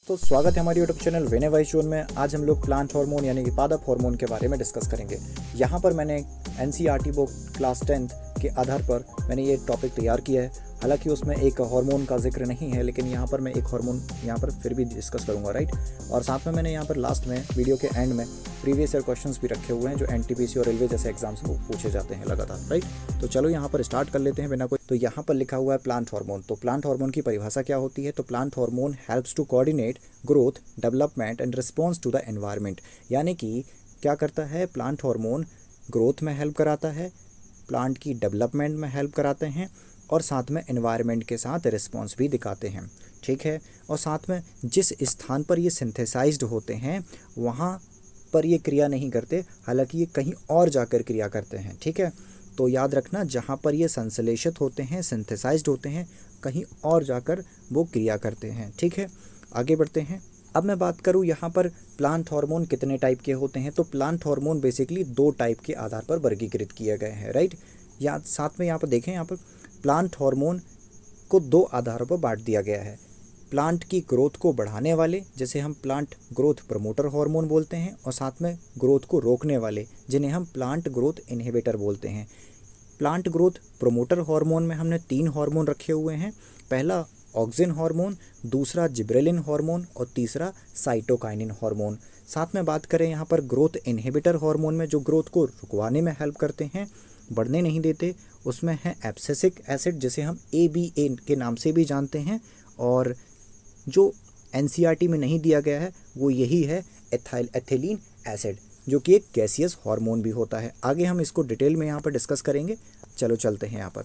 तो स्वागत है हमारे यूट्यूब चैनल वेने वाइस जोन में। आज हम लोग प्लांट हार्मोन यानी कि पादप हार्मोन के बारे में डिस्कस करेंगे। यहाँ पर मैंने एनसीईआरटी बुक क्लास 10th के आधार पर मैंने ये टॉपिक तैयार किया है। हालांकि उसमें एक हार्मोन का जिक्र नहीं है, लेकिन यहाँ पर मैं एक हार्मोन यहाँ पर फिर भी डिस्कस करूँगा, राइट। और साथ में मैंने यहाँ पर लास्ट में वीडियो के एंड में प्रीवियस ईयर क्वेश्चंस भी रखे हुए हैं जो एनटीपीसी और रेलवे जैसे एग्जाम्स को पूछे जाते हैं लगातार, राइट। तो चलो यहाँ पर स्टार्ट कर लेते हैं बिना कोई। तो यहाँ पर लिखा हुआ है प्लांट हार्मोन। तो प्लांट हार्मोन की परिभाषा क्या होती है? तो plant hormone helps to coordinate growth, development and response to the environment. यानी कि क्या करता है प्लांट हार्मोन? ग्रोथ में हेल्प कराता है, प्लांट की डेवलपमेंट में हेल्प कराते हैं और साथ में एनवायरनमेंट के साथ रिस्पॉन्स भी दिखाते हैं, ठीक है। और साथ में जिस स्थान पर ये सिंथेसाइज्ड होते हैं वहाँ पर ये क्रिया नहीं करते, हालांकि ये कहीं और जाकर क्रिया करते हैं, ठीक है। तो याद रखना, जहाँ पर ये संश्लेषित होते हैं, सिंथेसाइज्ड होते हैं, कहीं और जाकर वो क्रिया करते हैं, ठीक है। आगे बढ़ते हैं। अब मैं बात करूँ यहाँ पर प्लांट हार्मोन कितने टाइप के होते हैं। तो प्लांट हार्मोन बेसिकली 2 टाइप के आधार पर वर्गीकृत किए गए हैं, राइट। या साथ में यहाँ पर देखें, यहाँ पर प्लांट हार्मोन को 2 आधारों पर बांट दिया गया है। प्लांट की ग्रोथ को बढ़ाने वाले, जैसे हम प्लांट ग्रोथ प्रमोटर हार्मोन बोलते हैं, और साथ में ग्रोथ को रोकने वाले जिन्हें हम प्लांट ग्रोथ इनहिबिटर बोलते हैं। प्लांट ग्रोथ प्रमोटर हार्मोन में हमने 3 हार्मोन रखे हुए हैं। पहला ऑक्सिन हार्मोन, दूसरा जिब्रेलिन हार्मोन और तीसरा साइटोकाइनिन हार्मोन। साथ में बात करें यहाँ पर ग्रोथ इनहिबिटर हार्मोन में, जो ग्रोथ को रुकवाने में हेल्प करते हैं, बढ़ने नहीं देते, उसमें है एब्सिसिक एसिड, जिसे हम ABA के नाम से भी जानते हैं। और जो एनसीईआरटी में नहीं दिया गया है वो यही है एथिलीन एसिड, जो कि एक गैसियस हार्मोन भी होता है। आगे हम इसको डिटेल में यहाँ पर डिस्कस करेंगे। चलो चलते हैं यहाँ पर,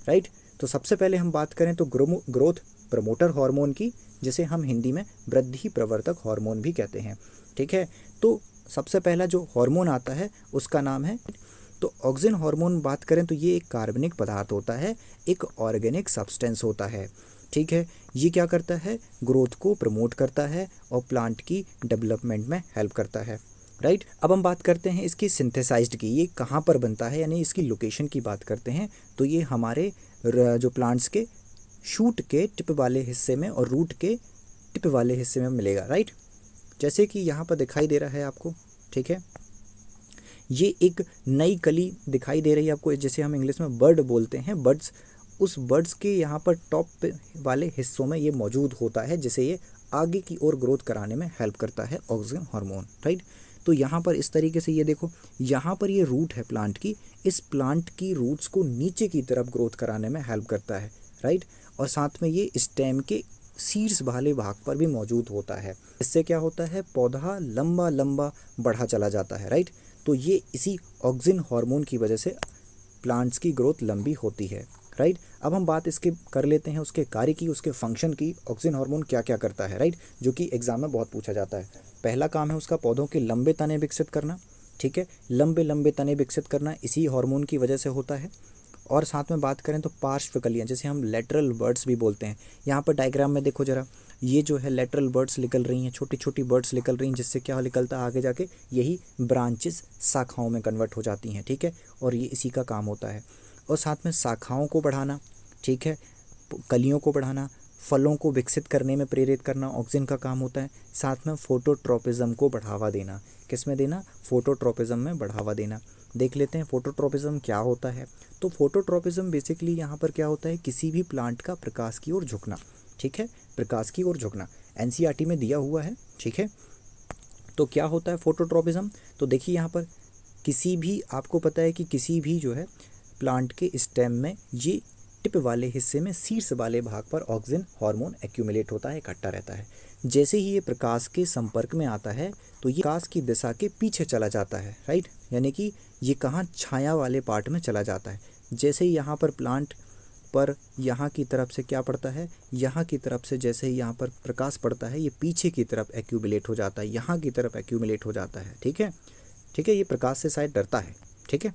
राइट। तो सबसे पहले हम बात करें तो ग्रोथ प्रमोटर हार्मोन की, जिसे हम हिंदी में वृद्धि प्रवर्तक हार्मोन भी कहते हैं, ठीक है। तो सबसे पहला जो हार्मोन आता है उसका नाम है, तो ऑक्सिन हार्मोन बात करें तो ये एक कार्बनिक पदार्थ होता है, एक ऑर्गेनिक सब्सटेंस होता है, ठीक है। ये क्या करता है? ग्रोथ को प्रमोट करता है और प्लांट की डेवलपमेंट में हेल्प करता है, राइट। अब हम बात करते हैं इसकी सिंथेसाइज्ड की, ये कहाँ पर बनता है, यानी इसकी लोकेशन की बात करते हैं। तो ये हमारे जो प्लांट्स के शूट के टिप वाले हिस्से में और रूट के टिप वाले हिस्से में मिलेगा, राइट। जैसे कि यहाँ पर दिखाई दे रहा है आपको, ठीक है। ये एक नई कली दिखाई दे रही है आपको, जैसे हम इंग्लिश में बर्ड बोलते हैं, बर्ड्स। उस बर्ड्स के यहाँ पर टॉप वाले हिस्सों में ये मौजूद होता है, जिसे ये आगे की ओर ग्रोथ कराने में हेल्प करता है ऑक्सिन हार्मोन, राइट। तो यहाँ पर इस तरीके से ये देखो, यहाँ पर ये रूट है प्लांट की, इस प्लांट की रूट्स को नीचे की तरफ ग्रोथ कराने में हेल्प करता है, राइट। और साथ में ये स्टेम के शीर्ष वाले भाग पर भी मौजूद होता है। इससे क्या होता है? पौधा लंबा लंबा बढ़ा चला जाता है, राइट। तो ये इसी ऑक्सिन हार्मोन की वजह से प्लांट्स की ग्रोथ लंबी होती है, राइट। अब हम बात इसके कर लेते हैं उसके कार्य की, उसके फंक्शन की। ऑक्सिन हार्मोन क्या क्या करता है, राइट, जो कि एग्जाम में बहुत पूछा जाता है। पहला काम है उसका पौधों के लंबे तने विकसित करना, ठीक है। लंबे लंबे तने विकसित करना इसी हार्मोन की वजह से होता है। और साथ में बात करें तो पार्श्व कलियाँ, जैसे हम लेटरल बर्ड्स भी बोलते हैं। यहाँ पर डायग्राम में देखो जरा, ये जो है लेटरल बर्ड्स निकल रही हैं, छोटी छोटी बर्ड्स निकल रही हैं, जिससे क्या निकलता है आगे जाके यही ब्रांचेस शाखाओं में कन्वर्ट हो जाती हैं, ठीक है। और ये इसी का काम होता है। और साथ में शाखाओं को बढ़ाना, ठीक है, कलियों को बढ़ाना, फलों को विकसित करने में प्रेरित करना ऑक्सिन का काम होता है। साथ में फोटोट्रोपिज्म को बढ़ावा देना, किस में देना? फोटोट्रोपिज्म में बढ़ावा देना। देख लेते हैं फोटोट्रोपिज्म क्या होता है। तो फोटोट्रोपिज्म बेसिकली यहाँ पर क्या होता है? किसी भी प्लांट का प्रकाश की ओर झुकना, ठीक है, प्रकाश की ओर झुकना एनसीईआरटी में दिया हुआ है, ठीक है। तो क्या होता है फोटोट्रोपिज्म? तो देखिए यहाँ पर किसी भी, आपको पता है कि किसी भी जो है प्लांट के स्टेम में ये टिप वाले हिस्से में शीर्ष वाले भाग पर ऑक्सिन हार्मोन एक्यूमुलेट होता है, इकट्ठा रहता है। जैसे ही ये प्रकाश के संपर्क में आता है तो ये प्रकाश की दिशा के पीछे चला जाता है, राइट, यानी कि ये कहाँ? छाया वाले पार्ट में चला जाता है। जैसे ही यहाँ पर प्लांट पर यहाँ की तरफ से क्या पड़ता है? यहाँ की तरफ से जैसे ही यहाँ पर प्रकाश पड़ता है, ये पीछे की तरफ एक्यूमुलेट हो जाता है, यहाँ की तरफ एक्यूमुलेट हो जाता है, ठीक है, ठीक है। ये प्रकाश से शायद डरता है, ठीक है।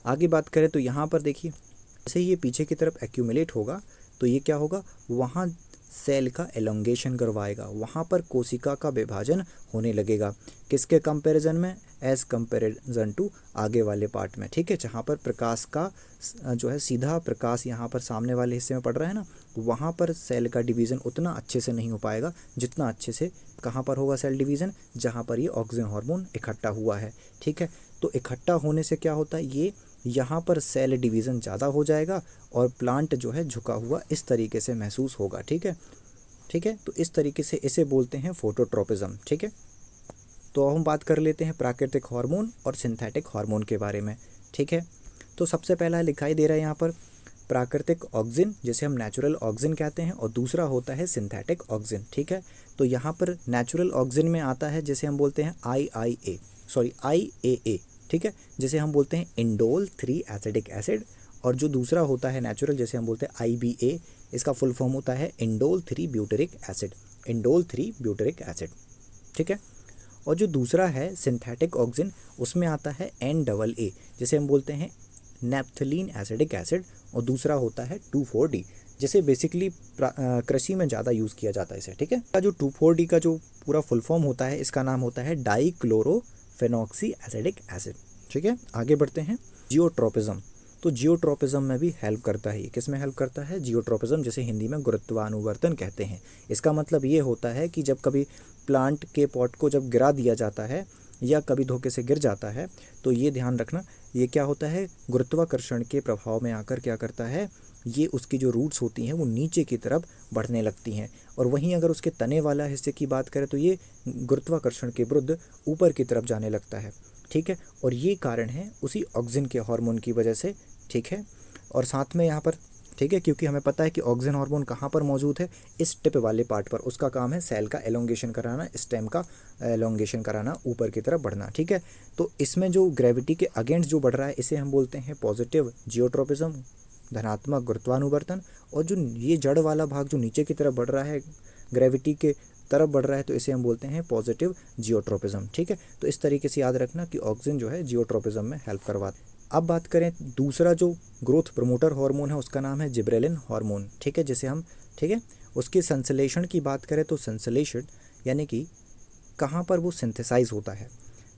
आगे बात करें तो यहाँ पर देखिए, जैसे ही ये पीछे की तरफ एक्यूमुलेट होगा तो ये क्या होगा? वहाँ सेल का एलोंगेशन करवाएगा, वहाँ पर कोशिका का विभाजन होने लगेगा। किसके कंपैरिजन में? एज कंपैरिजन टू आगे वाले पार्ट में, ठीक है, जहाँ पर प्रकाश का जो है सीधा प्रकाश यहाँ पर सामने वाले हिस्से में पड़ रहा है ना, वहाँ पर सेल का डिवीज़न उतना अच्छे से नहीं हो पाएगा जितना अच्छे से कहाँ पर होगा सेल डिवीज़न, जहाँ पर ये ऑक्सीजन हार्मोन इकट्ठा हुआ है, ठीक है। तो इकट्ठा होने से क्या होता है, ये यहाँ पर सेल डिवीज़न ज़्यादा हो जाएगा और प्लांट जो है झुका हुआ इस तरीके से महसूस होगा, ठीक है, ठीक है। तो इस तरीके से इसे बोलते हैं फोटोट्रोपिज्म, ठीक है। तो हम बात कर लेते हैं प्राकृतिक हार्मोन और सिंथेटिक हार्मोन के बारे में, ठीक है। तो सबसे पहला दिखाई दे रहा है यहाँ पर प्राकृतिक ऑक्सीजन, जिसे हम नेचुरल ऑक्सीजन कहते हैं, और दूसरा होता है सिंथेटिक ऑक्सीजन, ठीक है। तो यहाँ पर नेचुरल ऑक्सीजन में आता है जिसे हम बोलते हैं IAA, ठीक है, जिसे हम बोलते हैं इंडोल 3 एसिडिक एसिड, और जो दूसरा होता है नेचुरल जिसे हम बोलते हैं IBA, इसका फुल फॉर्म होता है indole 3 butyric acid, indole 3 butyric acid, ठीक है। और जो दूसरा है सिंथेटिक ऑक्सीजन, उसमें आता है NAA, जिसे हम बोलते हैं नैप्थलीन एसिडिक एसिड, और दूसरा होता है 2,4-D, जिसे बेसिकली कृषि में ज़्यादा यूज़ किया जाता है इसे, ठीक है। जो 2,4-D का जो पूरा फुल फॉर्म होता है, इसका नाम होता है डाइक्लोरोफेनॉक्सी एसिडिक एसिड, ठीक है। आगे बढ़ते हैं जियोट्रोपिज्म। तो जियोट्रोपिज्म में भी हेल्प करता है, किस में हेल्प करता है? जियोट्रोपिज्म, जिसे हिंदी में गुरुत्वानुवर्तन कहते हैं। इसका मतलब ये होता है कि जब कभी प्लांट के पॉट को जब गिरा दिया जाता है या कभी धोखे से गिर जाता है, तो ये ध्यान रखना, ये क्या होता है, गुरुत्वाकर्षण के प्रभाव में आकर क्या करता है, ये उसकी जो रूट्स होती हैं वो नीचे की तरफ बढ़ने लगती हैं, और वहीं अगर उसके तने वाला हिस्से की बात करें तो ये गुरुत्वाकर्षण के विरुद्ध ऊपर की तरफ जाने लगता है, ठीक है। और ये कारण है उसी ऑक्सीजन के हार्मोन की वजह से, ठीक है। और साथ में यहाँ पर, ठीक है, क्योंकि हमें पता है कि ऑक्सीजन हार्मोन कहाँ पर मौजूद है, इस टिप वाले पार्ट पर, उसका काम है सेल का एलोंगेशन कराना, स्टेम का एलोंगेशन कराना, ऊपर की तरफ बढ़ना, ठीक है। तो इसमें जो ग्रेविटी के अगेंस्ट जो बढ़ रहा है, इसे हम बोलते हैं पॉजिटिव जियोट्रोपिज्म, धनात्मक गुरुत्वानुवर्तन, और जो ये जड़ वाला भाग जो नीचे की तरफ बढ़ रहा है, ग्रेविटी के तरफ बढ़ रहा है, तो इसे हम बोलते हैं पॉजिटिव जियोट्रोपिज्म, ठीक है। तो इस तरीके से याद रखना कि ऑक्सीजन जो है जियोट्रोपिज्म में हेल्प करवाता है। अब बात करें दूसरा जो ग्रोथ प्रमोटर हार्मोन है, उसका नाम है जिब्रेलिन हार्मोन, ठीक है, जिसे हम, ठीक है, उसके संश्लेषण की बात करें तो संश्लेषण यानी कि कहाँ पर वो सिंथेसाइज होता है।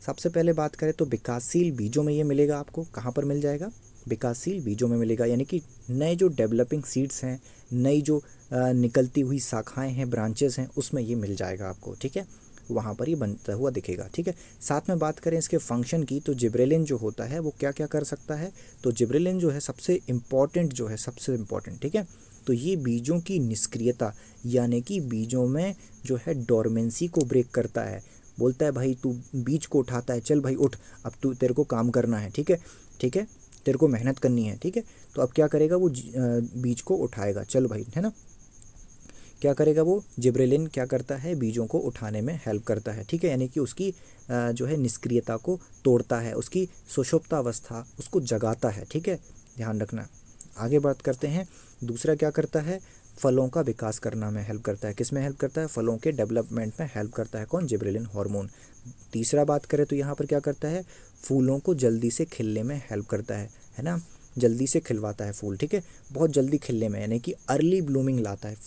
सबसे पहले बात करें तो विकासशील बीजों में ये मिलेगा आपको, कहाँ पर मिल जाएगा, विकासशील बीजों में मिलेगा, यानी कि नए जो डेवलपिंग सीड्स हैं, नई जो निकलती हुई शाखाएँ हैं, ब्रांचेस हैं, उसमें ये मिल जाएगा आपको, ठीक है, वहाँ पर ही बनता हुआ दिखेगा, ठीक है। साथ में बात करें इसके फंक्शन की, तो जिब्रेलिन जो होता है वो क्या क्या कर सकता है, तो जिब्रेलिन जो है सबसे इम्पॉर्टेंट जो है, सबसे इम्पॉर्टेंट, ठीक है, तो ये बीजों की निष्क्रियता यानी कि बीजों में जो है डोरमेंसी को ब्रेक करता है। बोलता है भाई तू बीज को उठाता है, चल भाई उठ, अब तू तेरे को काम करना है, ठीक है, ठीक है, तेरे को मेहनत करनी है, ठीक है। तो अब क्या करेगा वो, बीज को उठाएगा, चल भाई, है ना, क्या करेगा वो, जिब्रेलिन क्या करता है, बीजों को उठाने में हेल्प करता है, ठीक है, यानी कि उसकी जो है निष्क्रियता को तोड़ता है, उसकी सुषुप्तावस्था उसको जगाता है, ठीक है, ध्यान रखना। आगे बात करते हैं, दूसरा क्या करता है, फलों का विकास करना में हेल्प करता है, किस में हेल्प करता है, फलों के डेवलपमेंट में हेल्प करता है, कौन, जिब्रेलिन हार्मोन। तीसरा बात करें तो यहाँ पर क्या करता है, फूलों को जल्दी से खिलने में हेल्प करता है ना, जल्दी से खिलवाता है फूल, ठीक है, बहुत जल्दी खिलने में, यानी कि अर्ली ब्लूमिंग लाता है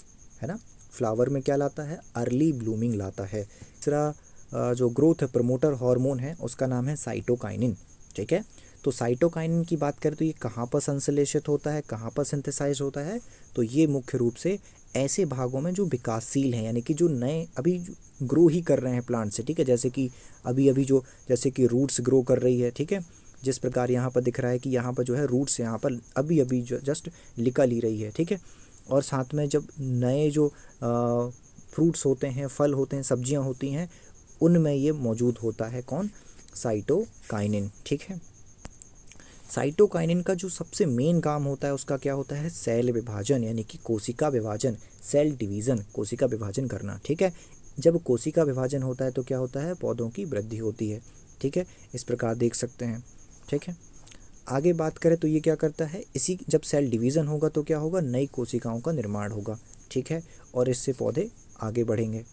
ना, फ्लावर में क्या लाता है, अर्ली ब्लूमिंग लाता है। तीसरा जो ग्रोथ प्रमोटर हार्मोन है उसका नाम है साइटोकाइनिन, ठीक है। तो साइटोकाइनिन की बात करें तो ये कहाँ पर संश्लेषित होता है, कहाँ पर सिंथेसाइज होता है, तो ये मुख्य रूप से ऐसे भागों में जो विकासशील हैं, यानी कि जो नए अभी ग्रो ही कर रहे हैं प्लांट से, ठीक है, जैसे कि अभी अभी जो जैसे कि रूट्स ग्रो कर रही है, ठीक है, जिस प्रकार यहाँ पर दिख रहा है कि यहाँ पर जो है रूट्स यहाँ पर अभी अभी जो जस्ट निकल ही रही है, ठीक है। और साथ में जब नए जो फ्रूट्स होते हैं, फल होते हैं, सब्जियां होती हैं, उनमें ये मौजूद होता है, कौन, साइटोकाइनिन, ठीक है। साइटोकाइनिन का जो सबसे मेन काम होता है उसका क्या होता है, सेल विभाजन, यानी कि कोशिका विभाजन, सेल डिवीज़न, कोशिका विभाजन करना, ठीक है। जब कोशिका विभाजन होता है तो क्या होता है, पौधों की वृद्धि होती है, ठीक है, इस प्रकार देख सकते हैं, ठीक है। आगे बात करें तो ये क्या करता है, इसी जब सेल डिवीज़न होगा तो क्या होगा, नई कोशिकाओं का निर्माण होगा, ठीक है, और इससे पौधे आगे बढ़ेंगे,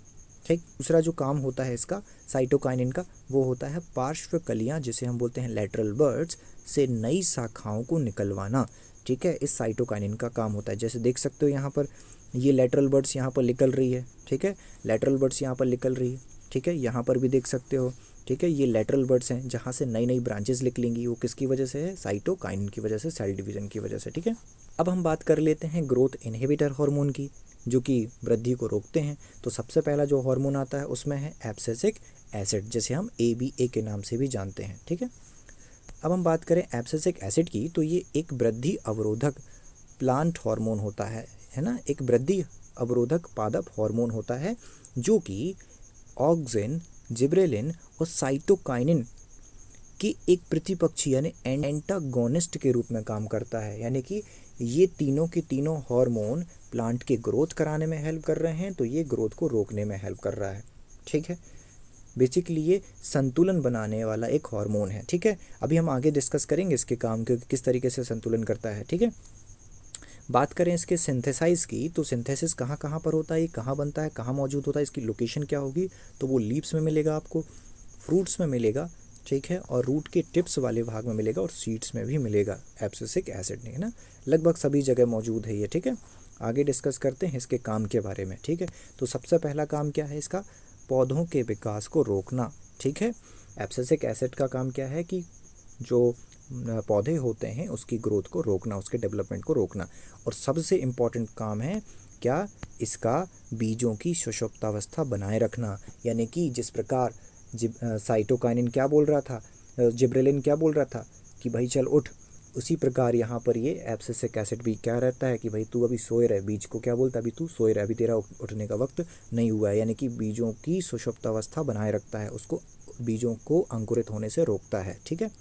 ठीक। दूसरा जो काम होता है इसका साइटोकाइनिन का, वो होता है पार्श्व कलियाँ, जिसे हम बोलते हैं लैटरल बर्ड्स, से नई शाखाओं को निकलवाना, ठीक है, इस साइटोकाइनिन का काम होता है। जैसे देख सकते हो यहाँ पर ये लेटरल बड्स यहाँ पर निकल रही है, ठीक है, लेटरल बड्स यहाँ पर निकल रही है, ठीक है, यहाँ पर भी देख सकते हो, ठीक है, ये लेटरल बड्स हैं जहाँ से नई नई ब्रांचेस निकलेंगी, वो किसकी वजह से है, साइटोकाइनिन की वजह से, सेल डिवीजन की वजह से, ठीक है। अब हम बात कर लेते हैं ग्रोथ इनहिबिटर हार्मोन की, जो कि वृद्धि को रोकते हैं। तो सबसे पहला जो हार्मोन आता है उसमें है एब्सिसिक एसिड, जिसे हम ABA के नाम से भी जानते हैं, ठीक है। अब हम बात करें एब्सिसिक एसिड की, तो ये एक वृद्धि अवरोधक प्लांट हार्मोन होता है ना, एक वृद्धि अवरोधक पादप हार्मोन होता है जो कि ऑक्सिन, जिब्रेलिन और साइटोकाइनिन की एक प्रतिपक्षी यानी एंटागोनिस्ट के रूप में काम करता है। यानी कि ये तीनों के तीनों हार्मोन प्लांट के ग्रोथ कराने में हेल्प कर रहे हैं, तो ये ग्रोथ को रोकने में हेल्प कर रहा है, ठीक है। बेसिकली ये संतुलन बनाने वाला एक हार्मोन है, ठीक है। अभी हम आगे डिस्कस करेंगे इसके काम के, किस तरीके से संतुलन करता है, ठीक है। बात करें इसके सिंथेसाइज की, तो सिंथेसिस कहाँ कहाँ पर होता है, ये कहाँ बनता है, कहाँ मौजूद होता है, इसकी लोकेशन क्या होगी, तो वो लीव्स में मिलेगा आपको, फ्रूट्स में मिलेगा, ठीक है, और रूट के टिप्स वाले भाग में मिलेगा और सीड्स में भी मिलेगा एब्सिसिक एसिड, है ना, लगभग सभी जगह मौजूद है ये, ठीक है। आगे डिस्कस करते हैं इसके काम के बारे में, ठीक है। तो सबसे पहला काम क्या है इसका, पौधों के विकास को रोकना, ठीक है। एब्सिसिक एसिड का काम क्या है कि जो पौधे होते हैं उसकी ग्रोथ को रोकना, उसके डेवलपमेंट को रोकना। और सबसे इम्पॉर्टेंट काम है क्या, इसका बीजों की सुषुप्तावस्था बनाए रखना। यानी कि जिस प्रकार साइटोकाइनिन क्या बोल रहा था, जिब्रेलिन क्या बोल रहा था कि भाई चल उठ, उसी प्रकार यहाँ पर ये एब्सिसिक एसिड भी क्या रहता है कि भाई तू अभी सोए रहे, बीज को क्या बोलता है, अभी तू सोए रहे, अभी तेरा उठने का वक्त नहीं हुआ है। यानी कि बीजों की सुषुप्तावस्था बनाए रखता है, उसको बीजों को अंकुरित होने से रोकता है, ठीक है,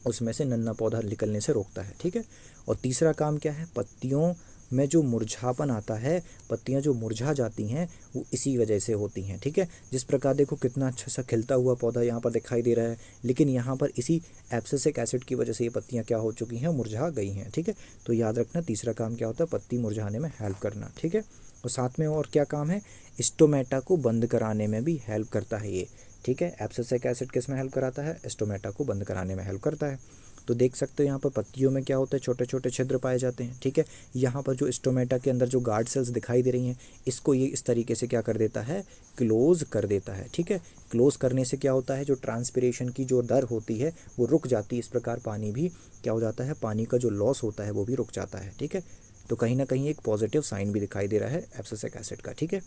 उसमें से नन्हा पौधा निकलने से रोकता है, ठीक है। और तीसरा काम क्या है, पत्तियों में जो मुरझापन आता है, पत्तियां जो मुरझा जाती हैं वो इसी वजह से होती हैं, ठीक है। जिस प्रकार देखो कितना अच्छा सा खिलता हुआ पौधा यहाँ पर दिखाई दे रहा है, लेकिन यहाँ पर इसी एब्सिसिक एसिड की वजह से ये पत्तियां क्या हो चुकी हैं, मुरझा गई हैं, ठीक है। तो याद रखना तीसरा काम क्या होता है, पत्ती मुरझाने में हेल्प करना, ठीक है। और साथ में और क्या काम है, स्टोमेटा को बंद कराने में भी हेल्प करता है ये, ठीक है। एब्सिसिक एसिड किस में हेल्प कराता है, स्टोमेटा को बंद कराने में हेल्प करता है। तो देख सकते हो यहाँ पर पत्तियों में क्या होता है, छोटे छोटे छिद्र पाए जाते हैं, ठीक है। यहाँ पर जो स्टोमेटा के अंदर जो गार्ड सेल्स दिखाई दे रही हैं, इसको ये इस तरीके से क्या कर देता है, क्लोज कर देता है, ठीक है। क्लोज करने से क्या होता है, जो ट्रांसपिरेशन की जो दर होती है वो रुक जाती है। इस प्रकार पानी भी क्या हो जाता है, पानी का जो लॉस होता है वो भी रुक जाता है, ठीक है। तो कहीं ना कहीं एक पॉजिटिव साइन भी दिखाई दे रहा है एब्सिसिक एसिड का, ठीक है।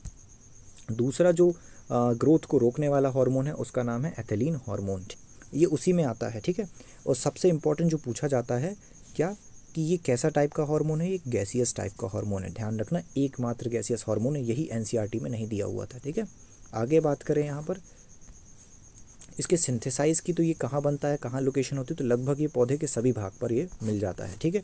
दूसरा जो ग्रोथ को रोकने वाला हार्मोन है उसका नाम है एथिलीन हार्मोन, ये उसी में आता है, ठीक है। और सबसे इम्पोर्टेंट जो पूछा जाता है क्या, कि ये कैसा टाइप का हार्मोन है, ये गैसियस टाइप का हार्मोन है, ध्यान रखना एकमात्र गैसियस हार्मोन है, यही एनसीईआरटी में नहीं दिया हुआ था, ठीक है। आगे बात करें यहाँ पर इसके सिंथेसाइज की, तो ये कहाँ बनता है, कहाँ लोकेशन होती है, तो लगभग ये पौधे के सभी भाग पर ये मिल जाता है, ठीक है।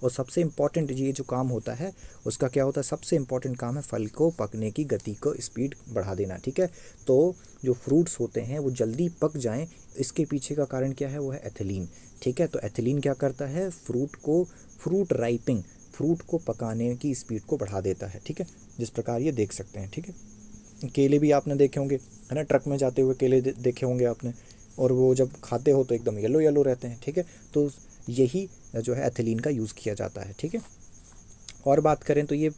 और सबसे इम्पॉर्टेंट ये जो काम होता है उसका क्या होता है, सबसे इम्पॉर्टेंट काम है फल को पकने की गति को स्पीड बढ़ा देना, ठीक है। तो जो फ्रूट्स होते हैं वो जल्दी पक जाएं, इसके पीछे का कारण क्या है, वो है एथिलीन, ठीक है। तो एथिलीन क्या करता है, फ्रूट राइपिंग, फ्रूट को पकाने की स्पीड को बढ़ा देता है, ठीक है। जिस प्रकार ये देख सकते हैं, ठीक है। केले भी आपने देखे होंगे, है ना, ट्रक में जाते हुए केले देखे होंगे आपने, और वो जब खाते हो तो एकदम येलो येलो रहते हैं, ठीक है। तो यही जो है एथिलीन का यूज़ किया जाता है, ठीक है। और बात करें तो ये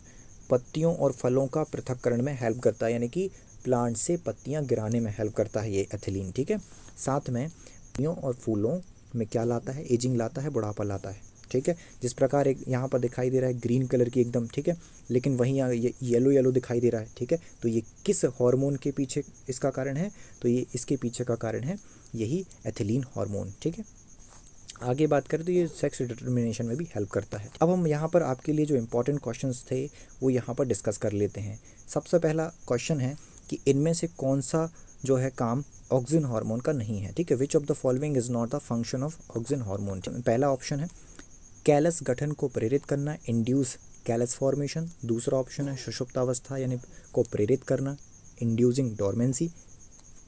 पत्तियों और फलों का पृथक्करण में हेल्प करता है, यानी कि प्लांट से पत्तियां गिराने में हेल्प करता है ये एथिलीन, ठीक है। साथ में पत्तियों और फूलों में क्या लाता है, एजिंग लाता है, बुढ़ापा लाता है, ठीक है। जिस प्रकार एक यहाँ पर दिखाई दे रहा है ग्रीन कलर की एकदम, ठीक है, लेकिन वहीं ये येलो येलो दिखाई दे रहा है, ठीक है। तो ये किस हार्मोन के पीछे इसका कारण है, तो ये इसके पीछे का कारण है यही एथिलीन हार्मोन, ठीक है। आगे बात करें तो ये सेक्स डिटर्मिनेशन में भी हेल्प करता है। अब हम यहाँ पर आपके लिए जो इंपॉर्टेंट क्वेश्चंस थे वो यहाँ पर डिस्कस कर लेते हैं। सबसे पहला क्वेश्चन है कि इनमें से कौन सा जो है काम ऑक्सिन हार्मोन का नहीं है, ठीक है। विच of the following is not the function of auxin hormone. पहला ऑप्शन है कैलस गठन को प्रेरित करना, इंड्यूस कैलस फॉर्मेशन। दूसरा ऑप्शन है सुषुप्तावस्था यानी को प्रेरित करना, इंड्यूसिंग डोरमेंसी।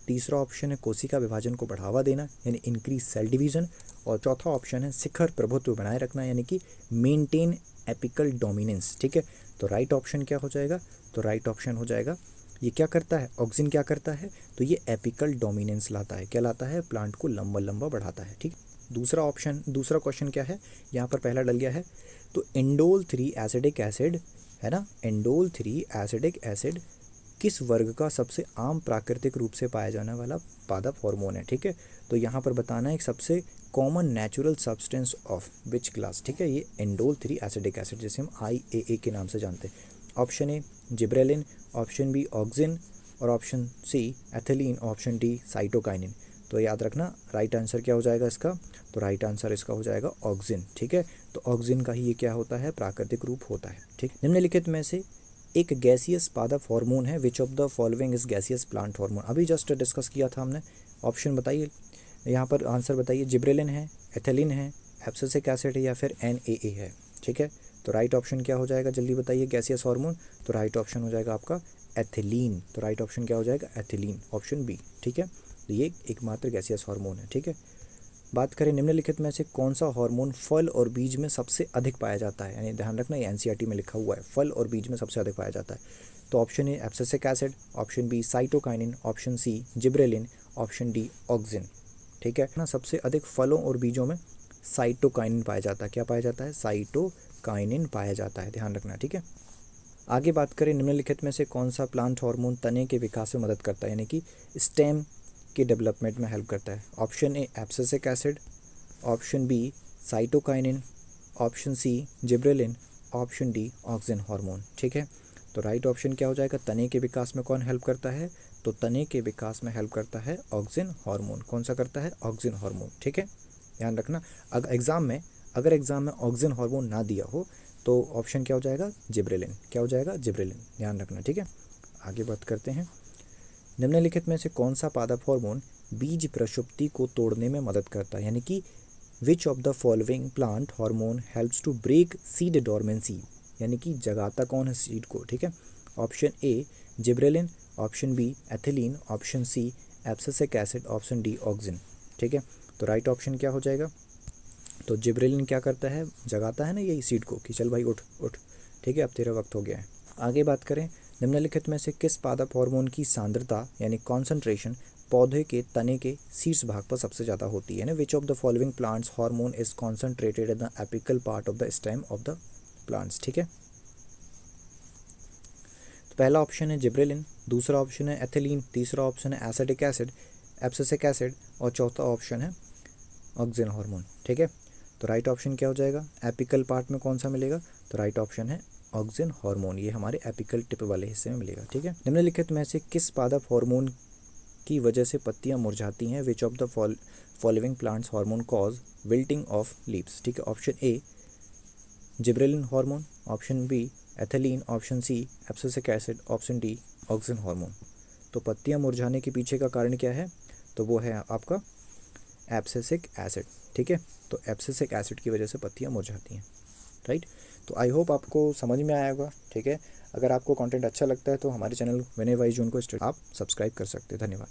तीसरा ऑप्शन है कोशिका विभाजन को बढ़ावा देना यानी इंक्रीज सेल डिवीजन। और चौथा ऑप्शन है शिखर प्रभुत्व बनाए रखना यानी कि मेंटेन एपिकल डोमिनेंस, ठीक है। तो राइट ऑप्शन क्या हो जाएगा, तो राइट ऑप्शन हो जाएगा ये क्या करता है, ऑक्सिन क्या करता है, तो ये एपिकल डोमिनेंस लाता है, क्या लाता है, प्लांट को लंबा लंबा बढ़ाता है, ठीक। दूसरा क्वेश्चन क्या है, यहाँ पर पहला डल गया है, तो इंडोल 3 एसिडिक एसिड है ना। एंडोल 3 एसिडिक एसिड किस वर्ग का सबसे आम प्राकृतिक रूप से पाया जाने वाला पादप हार्मोन है, ठीक है। तो यहाँ पर बताना है एक सबसे common natural substance of which class, ठीक है। ये एंडोल 3 एसिडिक एसिड जिसे हम IAA के नाम से जानते हैं। Option A gibberellin, option B auxin और option C ethylene, option D cytokinin. तो याद रखना राइट आंसर क्या हो जाएगा इसका, तो राइट आंसर इसका हो जाएगा ऑक्सिन, ठीक है। तो ऑक्सिन का ही ये क्या होता है, प्राकृतिक रूप होता है, ठीक। निम्नलिखित में से एक गैसियस पादप हार्मोन है, विच of the following is gaseous plant hormone. अभी जस्ट डिस्कस किया था हमने। ऑप्शन बताइए, यहाँ पर आंसर बताइए। जिब्रेलिन है, एथिलीन है, एब्सिसिक एसिड है या फिर NAA है, ठीक है। तो राइट ऑप्शन क्या हो जाएगा, जल्दी बताइए गैसियस हार्मोन। तो राइट ऑप्शन हो जाएगा आपका एथिलीन। तो राइट ऑप्शन क्या हो जाएगा, एथिलीन, ऑप्शन बी, ठीक है। तो ये एकमात्र गैसियस हार्मोन है, ठीक है। बात करें निम्नलिखित में से कौन सा हार्मोन फल और बीज में सबसे अधिक पाया जाता है, यानी ध्यान रखना ये NCERT में लिखा हुआ है, फल और बीज में सबसे अधिक पाया जाता है। तो option A abscisic acid, option B cytokinin, option C gibberellin, option D auxin, ठीक है ना। सबसे अधिक फलों और बीजों में साइटोकाइनिन पाया जाता है। क्या पाया जाता है, साइटोकाइनिन पाया जाता है, ध्यान रखना, ठीक है। आगे बात करें निम्नलिखित में से कौन सा प्लांट हार्मोन तने के विकास में मदद करता है, यानी कि स्टेम के डेवलपमेंट में हेल्प करता है। Option A abscisic acid, option B cytokinin, option C gibberellin, option D auxin hormone, ठीक है। तो राइट ऑप्शन क्या हो जाएगा, तने के विकास में कौन हेल्प करता है, तो तने के विकास में हेल्प करता है ऑक्सिन हार्मोन। कौन सा करता है, ऑक्सिन हार्मोन, ठीक है। ध्यान रखना अगर एग्जाम में ऑक्सिन हार्मोन ना दिया हो तो ऑप्शन क्या हो जाएगा, जिब्रेलिन। क्या हो जाएगा, जिब्रेलिन, ध्यान रखना, ठीक है। आगे बात करते हैं। निम्नलिखित में से कौन सा पादप हार्मोन बीज प्रसुप्ति को तोड़ने में मदद करता है, यानी कि which of the following plant hormone helps to break seed dormancy, यानी कि जगाता कौन है सीड को, ठीक है। Option A gibberellin, option B ethylene, option C abscisic acid, option D auxin, ठीक है। तो राइट ऑप्शन क्या हो जाएगा, तो जिब्रेलिन क्या करता है, जगाता है ना यही सीड को कि चल भाई उठ उठ, ठीक है, अब तेरा वक्त हो गया है। आगे बात करें निम्नलिखित में से किस पादप हार्मोन की सांद्रता यानी कॉन्सेंट्रेशन पौधे के तने के शीर्ष भाग पर सबसे ज़्यादा होती है ना। विच of the following plants hormone is concentrated in the apical part of the stem of the plants, ठीक है। तो पहला ऑप्शन है जिब्रेलिन, दूसरा ऑप्शन है एथिलीन, तीसरा ऑप्शन है एसिडिक एसिड, एब्सिसिक एसिड और चौथा ऑप्शन है ऑक्सिन हार्मोन, ठीक है। तो राइट ऑप्शन क्या हो जाएगा, एपिकल पार्ट में कौन सा मिलेगा, तो राइट ऑप्शन है ऑक्सिन हार्मोन, ये हमारे एपिकल टिप वाले हिस्से में मिलेगा, ठीक है। निम्नलिखित में से किस पादप हार्मोन की वजह से पत्तियां मुरझाती हैं, which of the following plants hormone cause wilting of leaves, ठीक है। Option A gibberellin hormone, option B ethylene, option C abscisic acid, option D auxin hormone. तो पत्तियां मुरझाने के पीछे का कारण क्या है, तो वो है आपका एब्सिसिक एसिड, ठीक है। तो एब्सिसिक एसिड की वजह से पत्तियां मुरझाती हैं, राइट। तो आई होप आपको समझ में आया होगा, ठीक है। अगर आपको कंटेंट अच्छा लगता है तो हमारे चैनल विनय वाई जून को आप सब्सक्राइब कर सकते हैं। धन्यवाद।